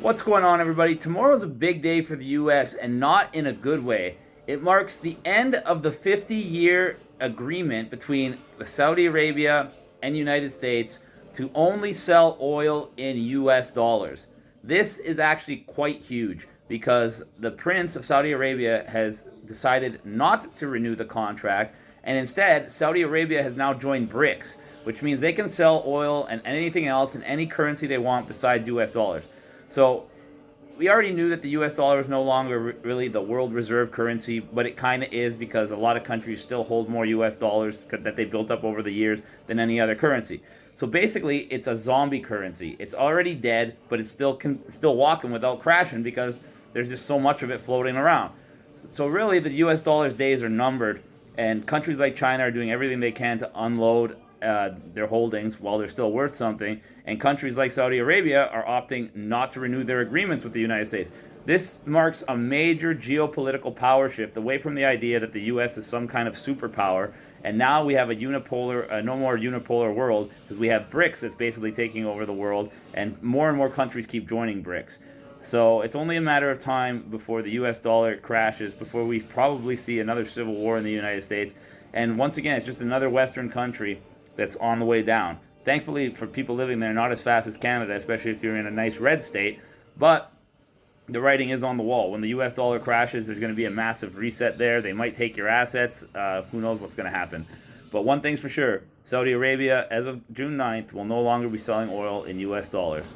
What's going on, everybody? Tomorrow's a big day for the U.S., and not in a good way. It marks the end of the 50-year agreement between the Saudi Arabia and United States to only sell oil in U.S. dollars. This is actually quite huge because the Prince of Saudi Arabia has decided not to renew the contract, and instead, Saudi Arabia has now joined BRICS, which means they can sell oil and anything else in any currency they want besides U.S. dollars. So we already knew that the US dollar is no longer really the world reserve currency, but it kind of is because a lot of countries still hold more US dollars that they built up over the years than any other currency. So basically, it's a zombie currency. It's already dead, but it's still walking without crashing because there's just so much of it floating around. So really, the US dollar's days are numbered, and countries like China are doing everything they can to unload their holdings while they're still worth something, and countries like Saudi Arabia are opting not to renew their agreements with the United States. This marks a major geopolitical power shift away from the idea that the U.S. is some kind of superpower, and now we have a no more unipolar world because we have BRICS that's basically taking over the world, and more countries keep joining BRICS. So it's only a matter of time before the U.S. dollar crashes, before we probably see another civil war in the United States, and once again, it's just another Western country that's on the way down. Thankfully, for people living there, not as fast as Canada, especially if you're in a nice red state, but the writing is on the wall. When the US dollar crashes, there's going to be a massive reset there. They might take your assets. Who knows what's going to happen. But one thing's for sure, Saudi Arabia, as of June 9th, will no longer be selling oil in US dollars.